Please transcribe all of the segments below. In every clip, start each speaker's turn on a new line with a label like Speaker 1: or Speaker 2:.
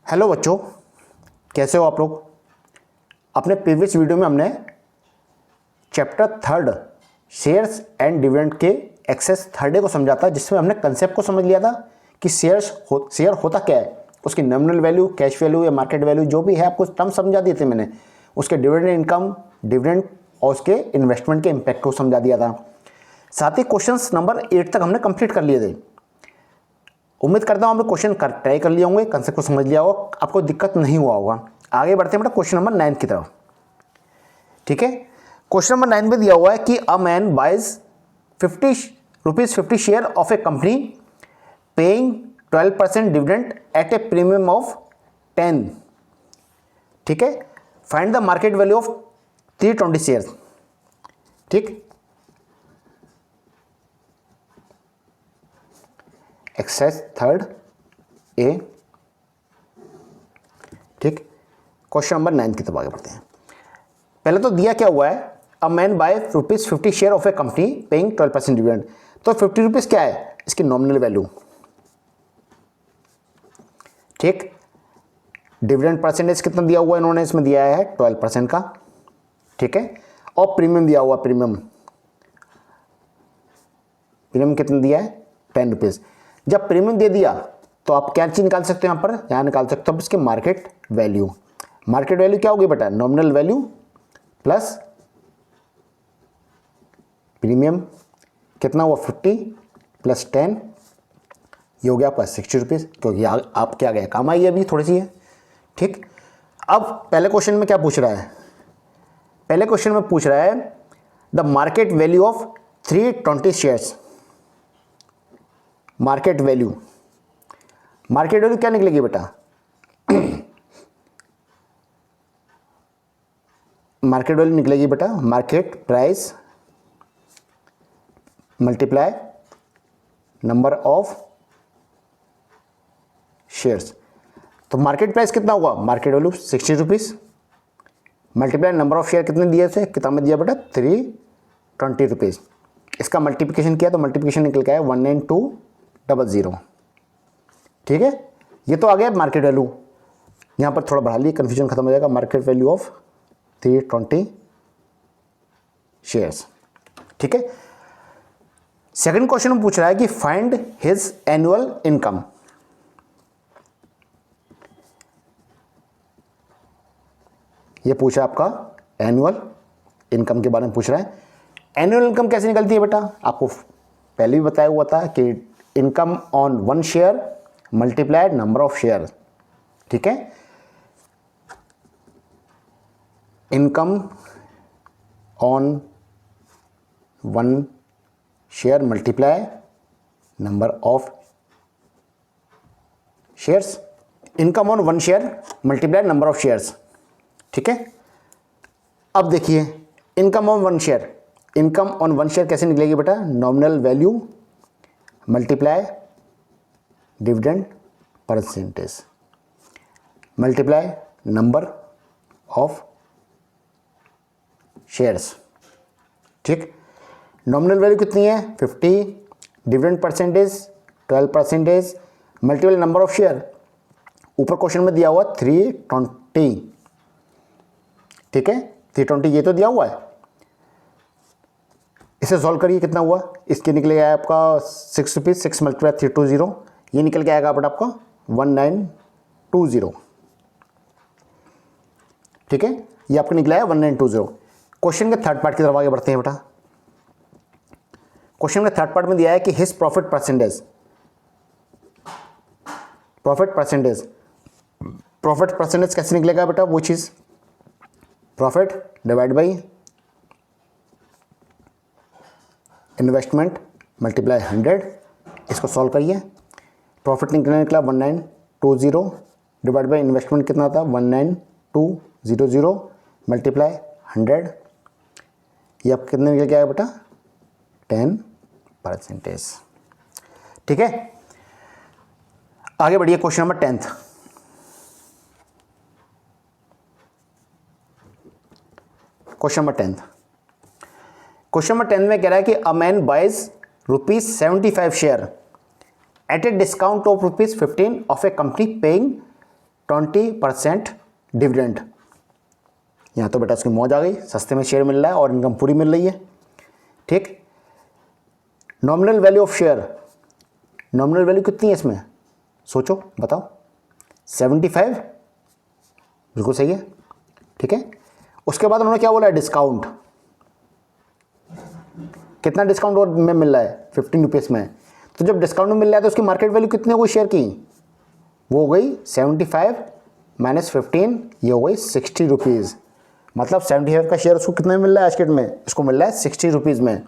Speaker 1: Hello बच्चों, कैसे हो आप लोग। अपने प्रीवियस वीडियो में हमने chapter third shares and dividend के एक्सेस थर्ड को समझा था, जिसमें हमने कंसेप्ट को समझ लिया था कि शेयर होता क्या है, उसकी नॉमिनल वैल्यू, कैश वैल्यू या मार्केट वैल्यू जो भी है, आपको टर्म समझा दिए थे मैंने। उसके डिविडेंड इनकम, डिविडेंड और उसके इन्वेस्टमेंट के इम्पैक्ट को समझा दिया था। साथ ही क्वेश्चन नंबर 8 तक हमने कंप्लीट कर लिए थे। उम्मीद करता हूँ आपने क्वेश्चन ट्राई कर लिए होंगे, कंसेप्ट को समझ लिया होगा, आपको दिक्कत नहीं हुआ होगा। आगे बढ़ते हैं बेटा क्वेश्चन नंबर 9 की तरफ। ठीक है, क्वेश्चन नंबर 9 में दिया हुआ है कि a man buys ₹50 share of a company paying 12% dividend at a premium of 10। ठीक है, find the market value of 320 share. ठीक, एक्सरसाइज थर्ड ए। ठीक, क्वेश्चन नंबर 9 की तरफ आगे बढ़ते हैं। पहले तो दिया क्या हुआ है, a man buy ₹50 share of a company paying 12% dividend. तो ₹50 क्या है, इसकी नॉमिनल वैल्यू। ठीक, डिविडेंड परसेंटेज कितना दिया हुआ है इन्होंने, इसमें दिया है 12% का। ठीक है, और प्रीमियम दिया हुआ, प्रीमियम कितना दिया है, ₹10। जब प्रीमियम दे दिया तो आप क्या चीज निकाल सकते हो, यहां पर यहां निकाल सकते हो इसके मार्केट वैल्यू। मार्केट वैल्यू क्या होगी बेटा, नॉमिनल वैल्यू प्लस प्रीमियम, कितना हुआ 50 प्लस 10, ये हो गया आपका ₹60, क्योंकि आपके आ गया काम आई अभी थोड़ी सी है। ठीक, अब पहले क्वेश्चन में क्या पूछ रहा है, पहले क्वेश्चन में पूछ रहा है the market value of 320 shares. Market value, market value क्या निकलेगी बेटा, मार्केट वैल्यू निकलेगी बेटा market price multiply number of shares. तो मार्केट प्राइस कितना हुआ, market value ₹60 multiply number of share कितने दिए थे, कितना में दिया बेटा ₹320। इसका मल्टीप्लिकेशन किया तो मल्टीप्लिकेशन निकल के आया 19200। ठीक है, ये तो आ गया मार्केट वैल्यू। यहां पर थोड़ा बढ़ा लिए, कंफ्यूजन खत्म हो जाएगा। Market value of 320 shares. ठीक है, सेकंड क्वेश्चन में पूछ रहा है कि फाइंड हिज एनुअल इनकम। ये पूछा आपका एनुअल इनकम के बारे में पूछ रहा है। एनुअल इनकम कैसे निकलती है बेटा, आपको पहले भी बताया हुआ था कि income on 1 share multiplied number of share. ठीक है, income on 1 share multiply number of shares, income on 1 share multiplied number of shares. ठीक है, अब देखिए income on 1 share, income on 1 share कैसे निकलेगी बेटा, nominal value multiply dividend percentage multiply number of shares. ठीक, नॉमिनल वैल्यू कितनी है 50, dividend percentage 12%, multiply number of share, ऊपर क्वेश्चन में दिया हुआ 320। ठीक है, 320 ये तो दिया हुआ है। इसे सॉल्व करिए, कितना हुआ, इसके निकलेगा आपका ₹6, 6 मल्टीप्लाई 320, ये निकल के आएगा बेटा आपका 1920। ठीक है, ये आपका निकला है 1920। क्वेश्चन के थर्ड पार्ट की तरफ आगे बढ़ते हैं बेटा। क्वेश्चन के थर्ड पार्ट में दिया है कि his profit percentage, profit percentage कैसे निकलेगा बेटा, वो चीज profit divide by investment multiply 100। इसको सॉल्व करिए, प्रॉफिट निकला 1920 डिवाइड बाई इन्वेस्टमेंट कितना था 19200 मल्टीप्लाई 100, ये आप कितने निकल के आया बेटा 10%। ठीक है, आगे बढ़िए question number 10। Question number 10, question number 10 में कह रहा है कि a man buys ₹75 share at a discount of ₹15 of a company paying 20% dividend. यहाँ तो बेटा उसकी मौज आ गई, सस्ते में शेयर मिल रहा है और इनकम पूरी मिल रही है। ठीक, nominal value of share, nominal value कितनी है इसमें, सोचो बताओ। 75, बिल्कुल सही है। ठीक है, उसके बाद उन्होंने क्या बोला है, डिस्काउंट। कितना डिस्काउंट और में मिल रहा है, 15 रुपीज़ में। तो जब डिस्काउंट में मिल रहा है तो उसकी मार्केट वैल्यू कितनी हो गई शेयर की, वो हो गई 75 माइनस 15, ये हो गई 60 रुपीज़। मतलब 75 का शेयर उसको कितने में मिल रहा है आज के डेट में, इसको मिल रहा है 60 रुपीज़ में।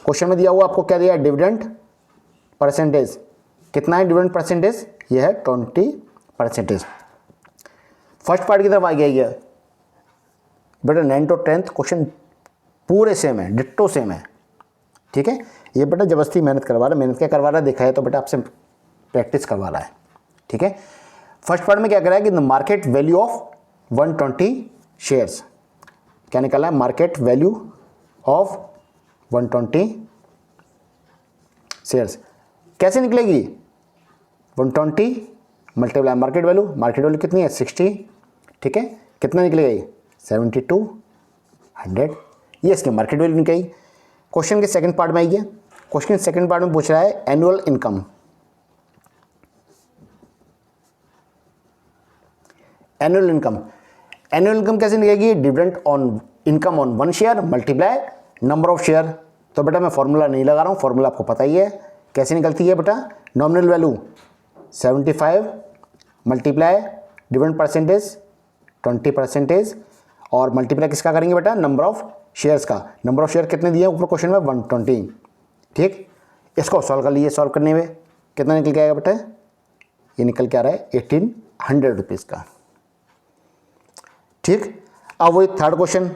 Speaker 1: क्वेश्चन में दिया हुआ आपको क्या दिया है, डिविडेंड परसेंटेज। कितना है डिविडेंड परसेंटेज, ये है 20%। फर्स्ट पार्ट की तरफ आ गया ये बेटा। 9th और 10th क्वेश्चन पूरे सेम है, डिट्टो सेम है। ठीक है, ये बेटा जबरदस्ती मेहनत करवा रहा है। मेहनत क्या करवा रहा है देखा है तो बेटा आपसे प्रैक्टिस करवा रहा है। ठीक है, फर्स्ट पार्ट में क्या कर रहा है कि the market value of 120 shares. क्या निकाला है, मार्केट वैल्यू ऑफ 120 शेयर्स। कैसे निकलेगी, 120 multiply market value. Market value कितनी है, 60। ठीक है, कितना निकलेगा ये, 7200। ये इसकी मार्केट वैल्यू निकली। क्वेश्चन के सेकंड पार्ट में आइए। क्वेश्चन के सेकंड पार्ट में पूछ रहा है annual income. Annual income, annual income कैसे निकलेगी, dividend on income on 1 share multiply number of share. तो बेटा मैं फॉर्मूला नहीं लगा रहा हूँ, फॉर्मूला आपको पता ही है कैसे निकलती है बेटा। Nominal value 75 multiply dividend percentage 20% और मल्टीप्लाई किसका करेंगे बेटा, नंबर ऑफ शेयर्स का। नंबर ऑफ शेयर कितने दिए ऊपर क्वेश्चन में, 120। ठीक, इसको सॉल्व कर लीजिए। सॉल्व करने में कितना निकल के आएगा बेटा, ये निकल के आ रहा है 1800 रुपीज़ का। ठीक, अब वही थर्ड क्वेश्चन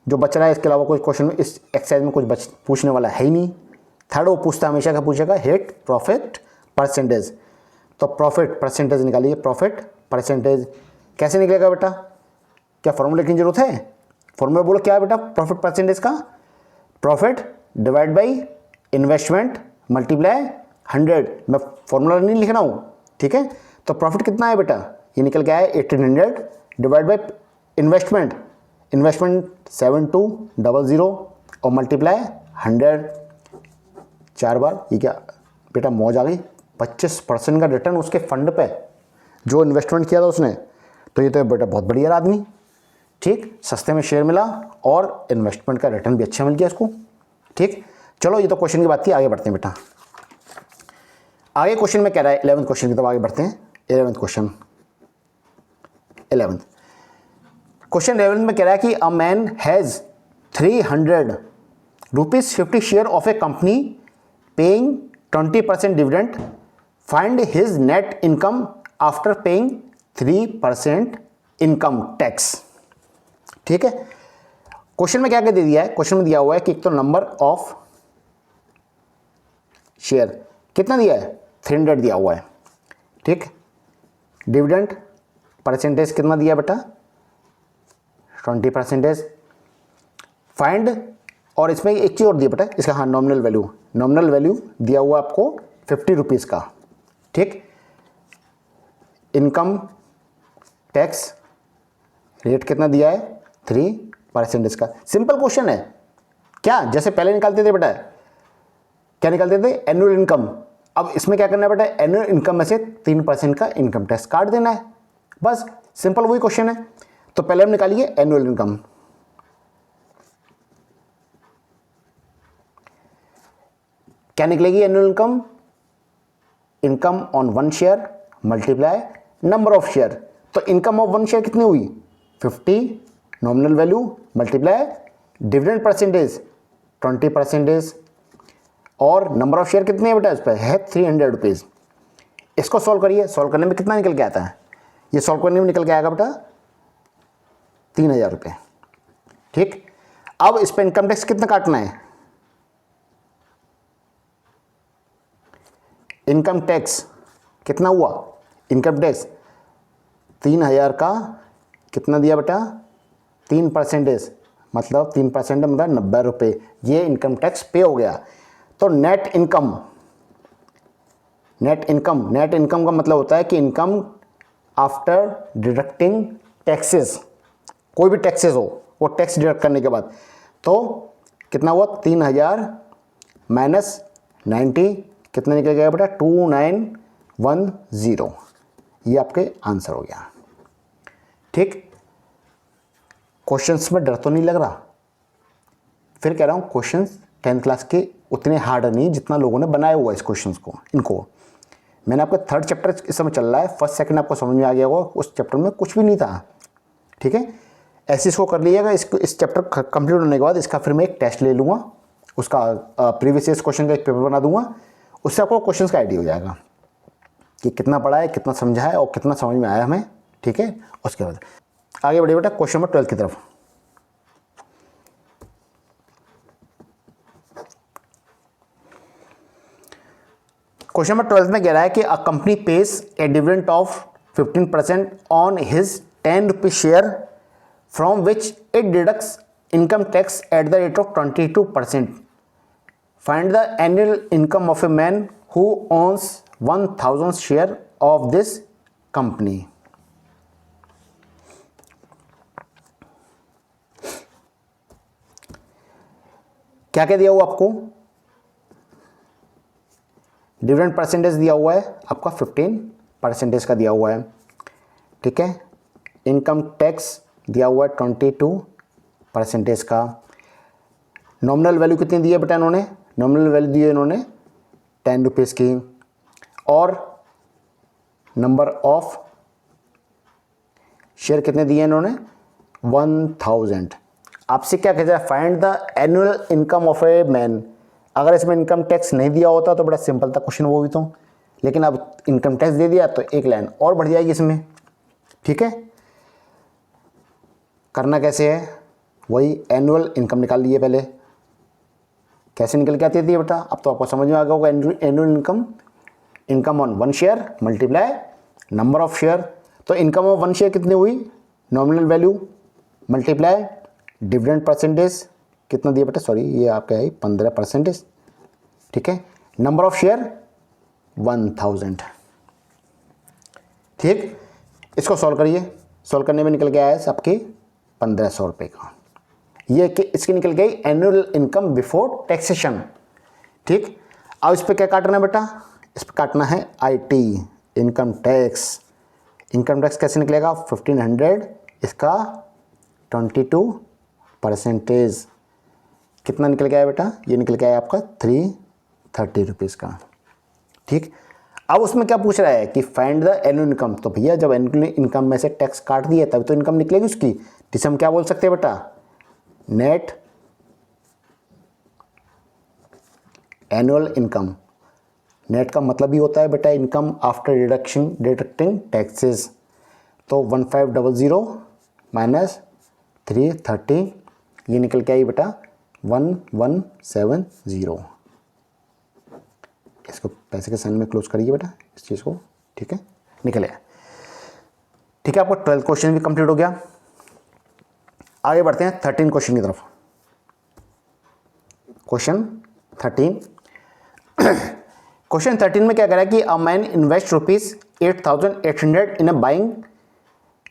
Speaker 1: जो बच रहा है, इसके अलावा कोई क्वेश्चन इस एक्सरसाइज में कुछ पूछने वाला है ही नहीं। थर्ड वो पूछता हमेशा का पूछेगा हिट प्रॉफिट परसेंटेज। तो प्रॉफिट परसेंटेज निकालिए, प्रॉफिट परसेंटेज कैसे निकलेगा बेटा, क्या फॉर्मूले की जरूरत है, फॉर्मूला बोलो क्या है बेटा प्रॉफिट परसेंटेज का, profit divide by investment multiply 100। मैं फॉर्मूला नहीं लिख रहा हूँ। ठीक है, तो प्रॉफिट कितना है बेटा, ये निकल के आया 1800 डिवाइड बाई इन्वेस्टमेंट, इन्वेस्टमेंट 7200 और मल्टीप्लाई 100। 4 बार, ये क्या बेटा मौज आ गई, 25% का रिटर्न उसके फंड पे जो इन्वेस्टमेंट किया था उसने। तो ये तो बेटा बहुत बढ़िया आदमी। ठीक, सस्ते में शेयर मिला और इन्वेस्टमेंट का रिटर्न भी अच्छा मिल गया इसको। ठीक, चलो ये तो क्वेश्चन की बात थी, आगे बढ़ते हैं बेटा। आगे क्वेश्चन में कह रहा है 11th क्वेश्चन की तरफ आगे बढ़ते हैं। 11th question, 11th question 11th में कह रहा है कि a man has 300 rupees 50 share of a company paying 20% dividend, find his net income after paying 3% income tax. ठीक है, क्वेश्चन में क्या क्या दे दिया है, क्वेश्चन में दिया हुआ है कि एक तो नंबर ऑफ शेयर कितना दिया है, 300 दिया हुआ है। ठीक, डिविडेंड परसेंटेज कितना दिया बेटा, 20%। फाइंड, और इसमें एक चीज़ और दिया बेटा इसका, हाँ नॉमिनल वैल्यू, नॉमिनल वैल्यू दिया हुआ आपको 50 रुपीज़ का। ठीक, इनकम टैक्स रेट कितना दिया है, 3% का। सिंपल क्वेश्चन है क्या, जैसे पहले निकालते थे बेटा, क्या निकालते थे, एनुअल इनकम। अब इसमें क्या करना है बेटा, एनुअल इनकम में से 3% का इनकम टैक्स काट देना है, बस सिंपल वही क्वेश्चन है। तो पहले हम निकालिए एनुअल इनकम। क्या निकलेगी annual income, income on 1 share multiply number of share. तो इनकम ऑफ 1 शेयर कितनी हुई, 50, nominal value multiply dividend percentage 20%, और नंबर ऑफ शेयर कितने है बेटा इस पर है 300 रुपीज़। इसको सॉल्व करिए, सॉल्व करने में कितना निकल के आता है, ये सॉल्व करने में निकल के आएगा बेटा 3000 रुपये। ठीक, अब इस पर इनकम टैक्स कितना काटना है, इनकम टैक्स कितना हुआ, इनकम टैक्स 3000 का कितना दिया बेटा, 3%, मतलब 3% मतलब 90 रुपये, ये इनकम टैक्स पे हो गया। तो net income, net income, net income का मतलब होता है कि इनकम आफ्टर डिडक्टिंग टैक्सेस, कोई भी टैक्सेस हो वो टैक्स डिडक्ट करने के बाद, तो कितना हुआ 3000 माइनस 90 कितना निकल गया बेटा 2910। ये आपके आंसर हो गया। ठीक, क्वेश्चंस में डर तो नहीं लग रहा? फिर कह रहा हूँ क्वेश्चंस 10th क्लास के उतने हार्ड नहीं जितना लोगों ने बनाया हुआ है इस क्वेश्चंस को। इनको मैंने आपका 3rd चैप्टर इस समय चल रहा है, 1st 2nd आपको समझ में आ गया होगा, उस चैप्टर में कुछ भी नहीं था। ठीक है, ऐसे इसको कर लीजिएगा। इस चैप्टर कंप्लीट होने के बाद इसका फिर मैं एक टेस्ट ले लूँगा, उसका प्रीवियस ईयर क्वेश्चन का एक पेपर बना दूंगा, उससे आपको क्वेश्चन का आइडिया हो जाएगा कि कितना पढ़ा है, कितना समझा है और कितना समझ में आया हमें। ठीक है, उसके बाद आगे बढ़िए बेटा क्वेश्चन नंबर 12 की तरफ। क्वेश्चन नंबर 12 में कह रहा है कि a company pays a dividend of 15% on his 10 rupees share from which it deducts income tax at the rate of 22%. Find the annual income of a man who owns 1000 share of this company. क्या क्या दिया हुआ आपको? Dividend percentage दिया हुआ है आपका 15% का दिया हुआ है। ठीक है, इनकम टैक्स दिया हुआ है 22% का। नॉमिनल वैल्यू कितनी दी है बेटा इन्होंने? नॉमिनल वैल्यू दी है इन्होंने 10 रुपीज़ की। और नंबर ऑफ शेयर कितने दिए इन्होंने? 1000। आपसे क्या कहता है? Find the annual income of a man. अगर इसमें इनकम टैक्स नहीं दिया होता तो बड़ा सिंपल था क्वेश्चन वो भी तो, लेकिन अब इनकम टैक्स दे दिया तो एक लाइन और बढ़ जाएगी इसमें। ठीक है, करना कैसे है? वही एनुअल इनकम निकाल लिए पहले। कैसे निकल के आती थी बेटा? अब तो आपको समझ में आ गया होगा। Annual income, income on 1 share multiply number of share. तो इनकम ऑन 1 शेयर कितनी हुई? Nominal value multiply dividend percentage कितना दिया बेटा? सॉरी, ये आपका है 15%। ठीक है, नंबर ऑफ शेयर 1000। ठीक, इसको सॉल्व करिए। सॉल्व करने में निकल के आया है आपके 1500 रुपये का। ये कि इसकी निकल गई एनुअल इनकम बिफोर टैक्सेशन। ठीक, अब इस पर क्या काटना है बेटा? इस पर काटना है IT income tax. Income tax कैसे निकलेगा? 1500, इसका 22%। कितना निकल गया बेटा? ये निकल गया आपका 330 रुपीज़ का। ठीक, अब उसमें क्या पूछ रहा है कि फाइंड द एनुअल इनकम। तो भैया जब एनुअल इनकम में से टैक्स काट दिया तब तो इनकम निकलेगी उसकी, जिसे हम क्या बोल सकते हैं बेटा? Net annual income. नेट का मतलब ही होता है बेटा इनकम आफ्टर डिडक्टिंग टैक्सेस। तो 1500 माइनस 330, ये निकल के आई बेटा 1170। इसको पैसे के साइन में क्लोज करिए बेटा इस चीज़ को। ठीक है, निकल आया। ठीक है, आपको 12th क्वेश्चन भी कंप्लीट हो गया। आगे बढ़ते हैं 13 क्वेश्चन की तरफ। क्वेश्चन 13 क्वेश्चन 13 में क्या कह रहा है कि a man invest ₹8,800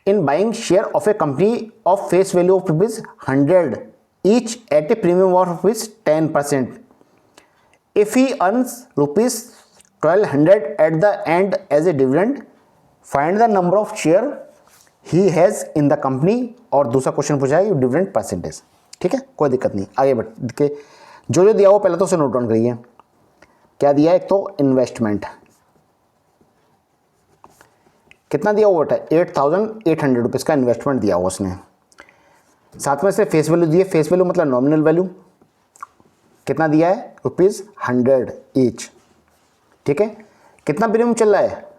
Speaker 1: in buying share of a company of face value of ₹100 each eight a premium of ₹10%. If he earns ₹1200 at the end as a dividend, find the number of share he has in the company. और दूसरा question पूछा है dividend percentage. ठीक है, कोई दिक्कत नहीं, आगे बढ़ के जो जो दिया हो पहले तो उसे नोट डाउन करिए। क्या दिया है? एक तो इन्वेस्टमेंट कितना दिया हुआ बेटा? 8,800 रुपीज़ का इन्वेस्टमेंट दिया हुआ उसने। साथ में से फेस वैल्यू दिए, फेस वैल्यू मतलब नॉमिनल वैल्यू कितना दिया है? ₹100 ईच। ठीक है, कितना प्रीमियम चल रहा है?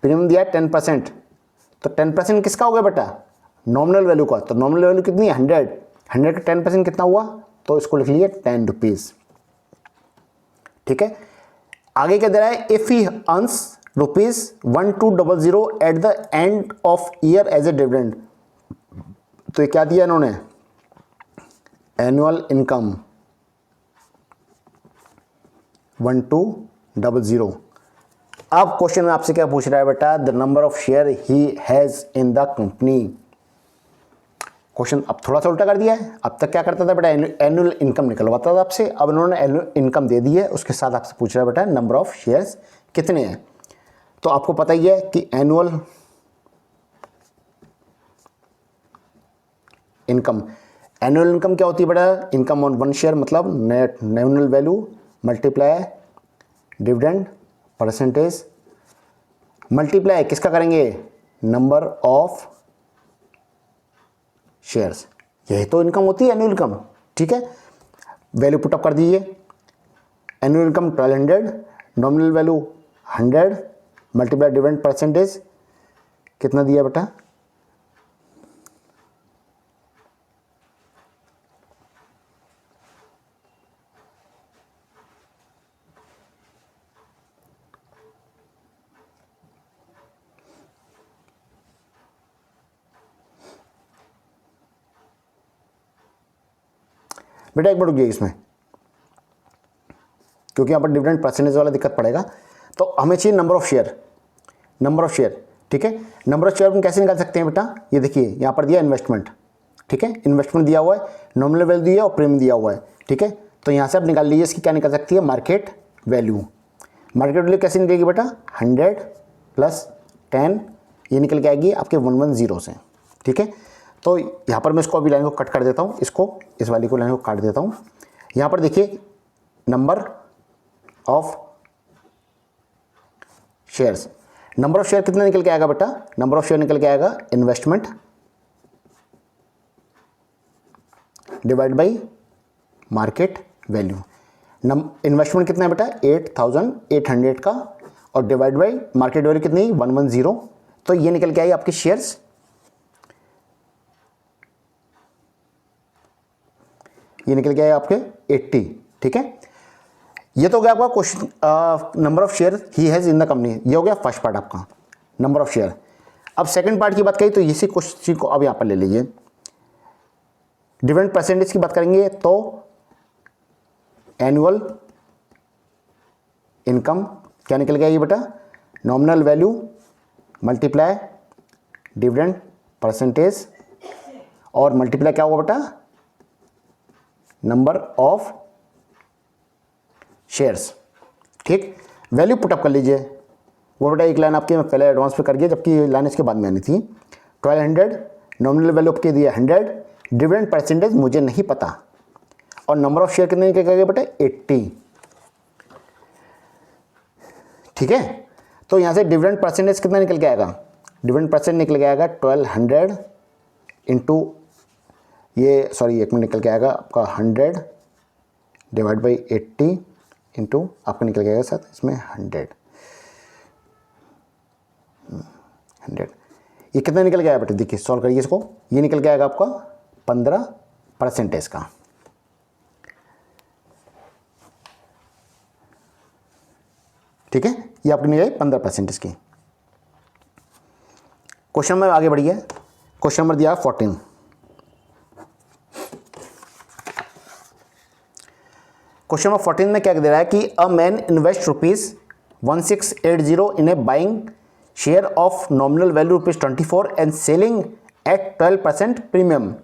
Speaker 1: प्रीमियम दिया है 10%। तो 10% किसका हो गया बेटा? नॉमिनल वैल्यू का। तो नॉमिनल वैल्यू कितनी है? 100। 100 का 10% कितना हुआ? तो इसको लिख लिए 10 रुपीज़। ठीक है, आगे क्या दे रहा है? If he earns ₹1200 at the end of year as a dividend. तो ये क्या दिया इन्होंने? एनुअल इनकम 1200 अब क्वेश्चन में आपसे क्या पूछ रहा है बेटा, the number of share he has in the company. Question अब थोड़ा सा उल्टा कर दिया है। अब तक क्या करता था बेटा, एनुअल इनकम निकलवाता था आपसे, अब इन्होंने एनुअल इनकम दे दी है, उसके साथ आपसे पूछ रहा है बेटा नंबर ऑफ शेयर्स कितने हैं। तो आपको पता ही है कि एनुअल इनकम, एनुअल इनकम क्या होती है बेटा, इनकम ऑन वन शेयर, मतलब net nominal value multiply dividend percentage, multiply किसका करेंगे, नंबर ऑफ शेयर्स, यही तो इनकम होती है एनुअल इनकम। ठीक है, वैल्यू पुटअप कर दीजिए, annual income 1200, nominal value 100 multiply dividend percentage, कितना दिया बेटा, बेटा एक बार रुकिए इसमें, क्योंकि यहाँ पर डिविडेंड परसेंटेज वाला दिक्कत पड़ेगा। तो हमें चाहिए number of share, number of share. ठीक है, नंबर ऑफ शेयर हम कैसे निकाल सकते हैं बेटा, ये देखिए यहाँ पर दिया इन्वेस्टमेंट। ठीक है, इन्वेस्टमेंट दिया हुआ है, नॉमिनल वैल्यू दिया है और प्रीमियम दिया हुआ है। ठीक है, तो यहाँ से आप निकाल लीजिए इसकी क्या निकल सकती है, मार्केट वैल्यू। मार्केट वैल्यू कैसे निकलेगी बेटा, 100 + 10, ये निकल के आएगी आपके 110 से। ठीक है, तो यहाँ पर मैं इसको अभी लाइन को कट कर देता हूँ, इसको इस वाली को लाइन को काट देता हूँ। यहाँ पर देखिए number of shares, number of share कितना निकल के आएगा बेटा, नंबर ऑफ शेयर निकल के आएगा investment divide by market value. Investment कितना है बेटा, 8800 का, और डिवाइड बाई मार्केट वैल्यू कितनी, 110, तो ये निकल के आई आपके शेयर्स। ये निकल के आए आपके 80। ठीक है, ये तो हो गया आपका question number of share he has in the company, ये हो गया फर्स्ट पार्ट आपका नंबर ऑफ शेयर। अब सेकंड पार्ट की बात करें तो इसी क्वेश्चन को अब यहाँ पर ले लीजिए, डिविडेंड परसेंटेज की बात करेंगे तो एनुअल इनकम क्या निकल गया ये बेटा, nominal value multiply dividend percentage, और मल्टीप्लाई क्या होगा बेटा, नंबर ऑफ शेयर्स। ठीक, वैल्यू पुटअप कर लीजिए, वो बेटा एक लाइन आपकी मैं पहले एडवांस पे कर दिया, जबकि लाइन इसके बाद में आनी थी। 1200, नॉमिनल वैल्यू आपके दिया 100, डिविडेंड परसेंटेज मुझे नहीं पता, और नंबर ऑफ शेयर कितने निकल गए बेटा, 80। ठीक है, तो यहाँ से डिविडेंड परसेंटेज कितना निकल के आएगा, डिविडेंड परसेंट निकल के आएगा 1200 इंटू ये, सॉरी एक मिनट, निकल के आएगा आपका 100 डिवाइड बाई 80 इंटू आपका निकल के आएगा साथ इसमें 100। ये कितना निकल गया बेटा, देखिए सॉल्व करिए इसको, ये निकल के आएगा आपका 15% का। ठीक है, ये आपकी निकल 15% की। क्वेश्चन में आगे बढ़िए, क्वेश्चन नंबर दिया 14। क्वेश्चन नंबर 14 में क्या दे रहा है कि a man invest ₹1680 in a buying share of nominal value ₹24 and selling at 12% premium.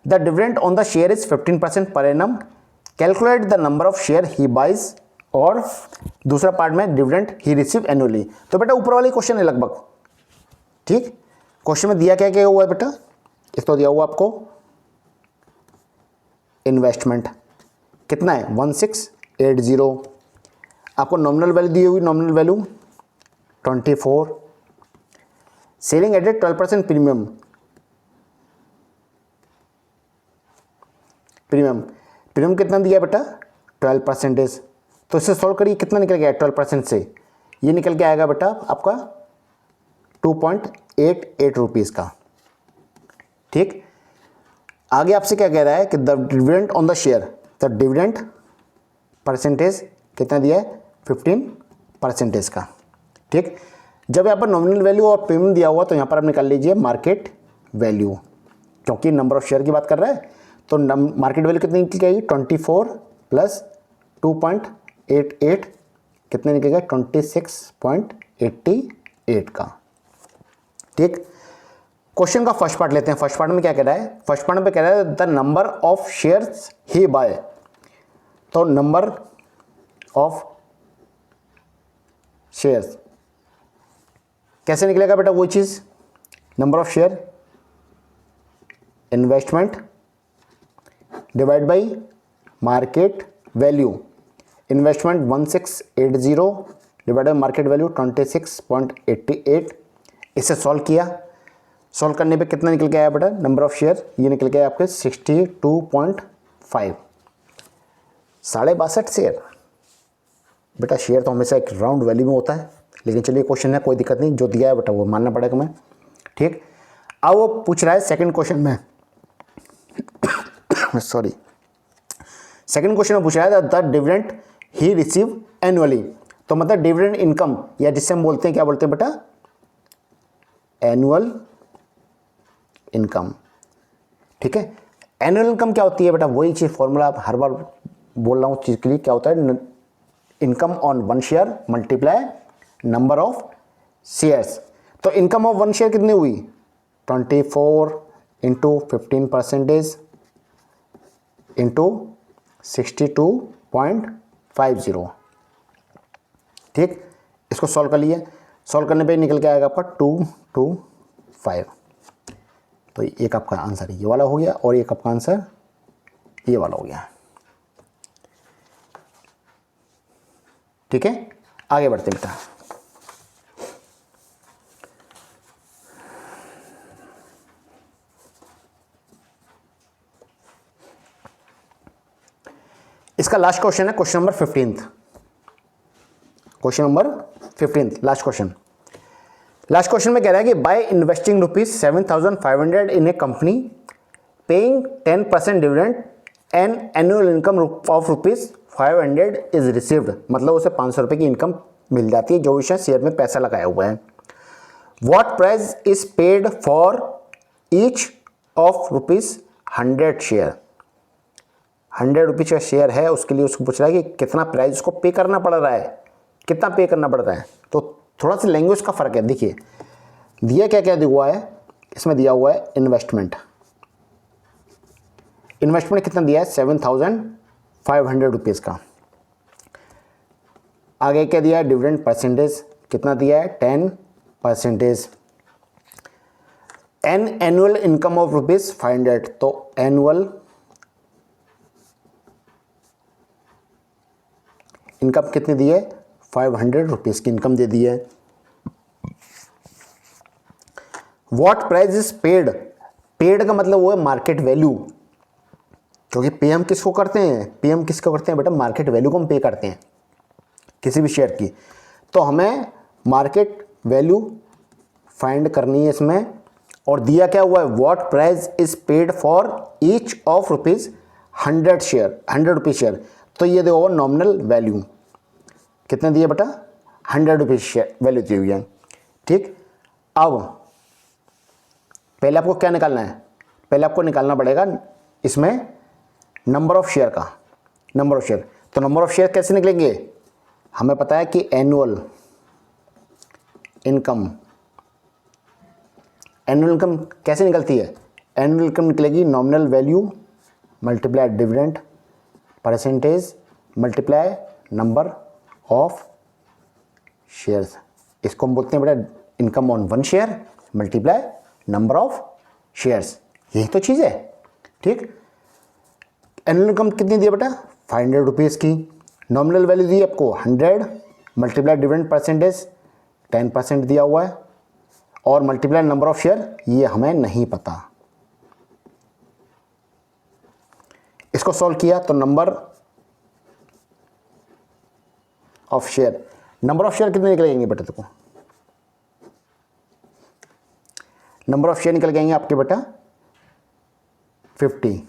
Speaker 1: The dividend on the share is 15% per annum. Calculate the number of share he buys, और दूसरा part में dividend ही receive annually. तो बेटा ऊपर वाले question है लगभग। ठीक, क्वेश्चन में दिया क्या क्या हुआ है बेटा, इस तो दिया हुआ आपको इन्वेस्टमेंट कितना है 1680, आपको नॉमिनल वैल्यू दी हुई, nominal value 24, selling at 12% premium, premium कितना दिया बेटा 12%। तो इसे सॉल्व करिए, कितना निकल गया 12% से, ये निकल के आएगा बेटा आपका 2.88 रुपीज़ का। ठीक, आगे आपसे क्या कह रहा है कि the dividend on the share, the dividend percentage कितना दिया है 15% का। ठीक, जब यहाँ पर नॉमिनल वैल्यू और प्रीमियम दिया हुआ तो यहाँ पर आप निकाल लीजिए मार्केट वैल्यू, क्योंकि नंबर ऑफ शेयर की बात कर रहा है। तो मार्केट वैल्यू कितनी निकल के आएगी 24 + 2.88 कितने निकलेगा 26.88 का। ठीक, क्वेश्चन का फर्स्ट पार्ट लेते हैं। फर्स्ट पार्ट में क्या कह रहा है? फर्स्ट पार्ट में कह रहा है the number of shares he buy. तो नंबर ऑफ शेयर्स कैसे निकलेगा बेटा? वही चीज, number of share investment divide by market value. Investment 1680 divide by market value 26.88। इसे सॉल्व किया, सॉल्व करने पे कितना निकल के आया बेटा? नंबर ऑफ शेयर ये निकल के आया आपके 62.5, 62.5 शेयर। बेटा शेयर तो हमेशा एक राउंड वैल्यू में होता है, लेकिन चलिए क्वेश्चन है, कोई दिक्कत नहीं, जो दिया है बेटा वो मानना पड़ेगा मैं। ठीक, अब वो पूछ रहा है सेकंड क्वेश्चन में सॉरी, सेकंड क्वेश्चन में पूछ रहा है the dividend he receive annually. तो मतलब डिविडेंड इनकम, या जिससे हम बोलते हैं, क्या बोलते हैं बेटा? Annual income. ठीक है, एनुअल इनकम क्या होती है बेटा? वही चीज फॉर्मूला हर बार बोल रहा हूँ चीज के लिए, क्या होता है? Income on one share multiply number of shares. तो इनकम ऑफ वन शेयर कितनी हुई? 24 इंटू 15% इंटू 62.50। ठीक, इसको सॉल्व कर लिए, सॉल्व करने पे निकल के आएगा आपका 225। तो एक आपका आंसर ये वाला हो गया और एक आपका आंसर ये वाला हो गया। ठीक है, आगे बढ़ते बेटा। इसका लास्ट क्वेश्चन है question number 15। Question number 15 last question. Last question में कह रहा है कि by investing ₹7,500 in A company paying 10% dividend and annual income of ₹500 is received. मतलब उसे 500 रुपये की इनकम मिल जाती है जो उसने शेयर में पैसा लगाया हुआ है। What price is paid for each of ₹100 share. 100 rupees का शेयर है, उसके लिए उसको पूछ रहा है कि कितना प्राइस उसको पे करना पड़ रहा है, कितना पे करना पड़ता है। तो थोड़ा सा लैंग्वेज का फ़र्क है। देखिए दिया क्या क्या दिया हुआ है, इसमें दिया हुआ है इन्वेस्टमेंट। इन्वेस्टमेंट कितना दिया है? 7,500 रुपीज़ का। आगे क्या दिया है? डिविडेंड परसेंटेज कितना दिया है? 10%। Annual income of ₹500। तो एनुअल इनकम कितनी दी है? 500 रुपीज़ की इनकम दे दी है। What price is paid. Paid का मतलब वो है मार्केट वैल्यू, क्योंकि पे हम किसको करते हैं? पे हम किसको करते हैं बेटा? मार्केट वैल्यू को हम पे करते हैं किसी भी शेयर की। तो हमें मार्केट वैल्यू फाइंड करनी है इसमें। और दिया क्या हुआ है? What price is paid for each of ₹100 share, 100 rupees share. तो ये देखो नॉमिनल वैल्यू कितने दिए बेटा? 100 रुपीज़ शेयर वैल्यू दी हुई है। ठीक, अब पहले आपको क्या निकालना है? पहले आपको निकालना पड़ेगा इसमें नंबर ऑफ शेयर का, नंबर ऑफ शेयर। तो नंबर ऑफ शेयर कैसे निकलेंगे? हमें पता है कि एनुअल इनकम, एनुअल इनकम कैसे निकलती है? एनुअल इनकम निकलेगी nominal value multiply dividend percentage multiply number of shares. इसको हम बोलते हैं बेटा income on one share multiply number of shares. यही तो चीज़ है। ठीक, एनुअल इनकम कितनी दी है बेटा? 500 रुपीज़ की। नॉमिनल वैल्यू दी आपको 100 मल्टीप्लाई डिविडेंड परसेंटेज 10% दिया हुआ है, और मल्टीप्लाई नंबर ऑफ शेयर ये हमें नहीं पता। इसको सॉल्व किया तो number of share, number of share कितने निकलेंगे बेटा? देखो नंबर ऑफ शेयर निकल जाएंगे आपके बेटा 50।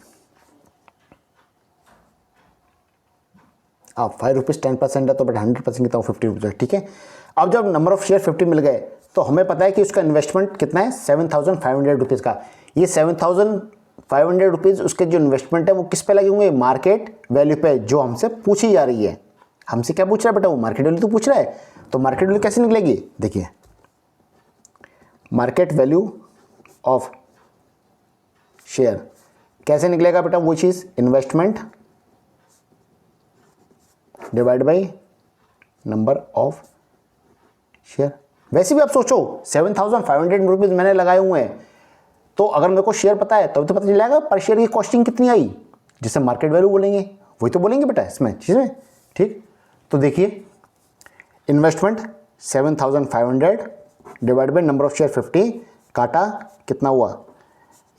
Speaker 1: अब 5 रुपीज़ 10% है तो बेटा 100% कितना? 50 रुपीज़। ठीक है, अब जब नंबर ऑफ शेयर 50 मिल गए तो हमें पता है कि उसका इन्वेस्टमेंट कितना है? 7,500 रुपीज़ का। ये 7,500 रुपीज़ उसके जो इन्वेस्टमेंट है वो किस पे लगे होंगे? मार्केट वैल्यू पे, जो हमसे पूछी जा रही है। हमसे क्या पूछ रहा है बेटा, वो मार्केट वैल्यू तो पूछ रहा है। तो मार्केट वैल्यू कैसे निकलेगी, देखिए मार्केट वैल्यू ऑफ शेयर कैसे निकलेगा बेटा, वो चीज़ investment divide by number of share. वैसे भी आप सोचो 7,500 रुपीज़ मैंने लगाए हुए हैं, तो अगर मेरे को शेयर पता है तब तो पता चल जाएगा पर शेयर की कॉस्टिंग कितनी आई, जिसे मार्केट वैल्यू बोलेंगे, वही तो बोलेंगे बेटा इसमें चीज़ में। ठीक, तो देखिए investment 7,500 divide by number of share 50, काटा कितना हुआ,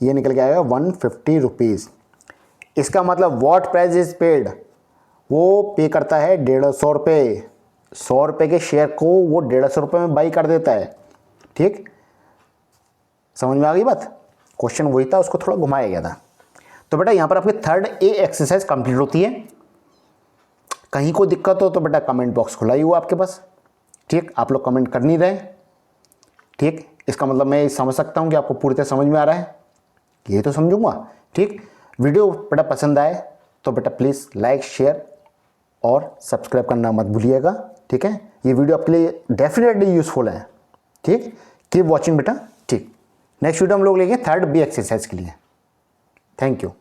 Speaker 1: ये निकल के आएगा 150 रुपीज़। इसका मतलब व्हाट प्राइस इज पेड, वो पे करता है 150 रुपये। 100 रुपये के शेयर को वो 150 रुपये में बाई कर देता है। ठीक, समझ में आ गई बात, क्वेश्चन वही था, उसको थोड़ा घुमाया गया था। तो बेटा यहाँ पर आपकी थर्ड ए एक्सरसाइज कंप्लीट होती है। कहीं कोई दिक्कत हो तो बेटा कमेंट बॉक्स खुला ही हुआ आपके पास। ठीक, आप लोग कमेंट कर नहीं रहे। ठीक, इसका मतलब मैं समझ सकता हूँ कि आपको पूरी तरह समझ में आ रहा है, ये तो समझूंगा। ठीक, वीडियो बेटा पसंद आए तो बेटा प्लीज़ लाइक शेयर और सब्सक्राइब करना मत भूलिएगा। ठीक है, ये वीडियो आपके लिए डेफिनेटली यूजफुल है। ठीक, कीप वॉचिंग बेटा। ठीक, नेक्स्ट वीडियो हम लोग लेंगे थर्ड बी एक्सरसाइज के लिए। Thank you.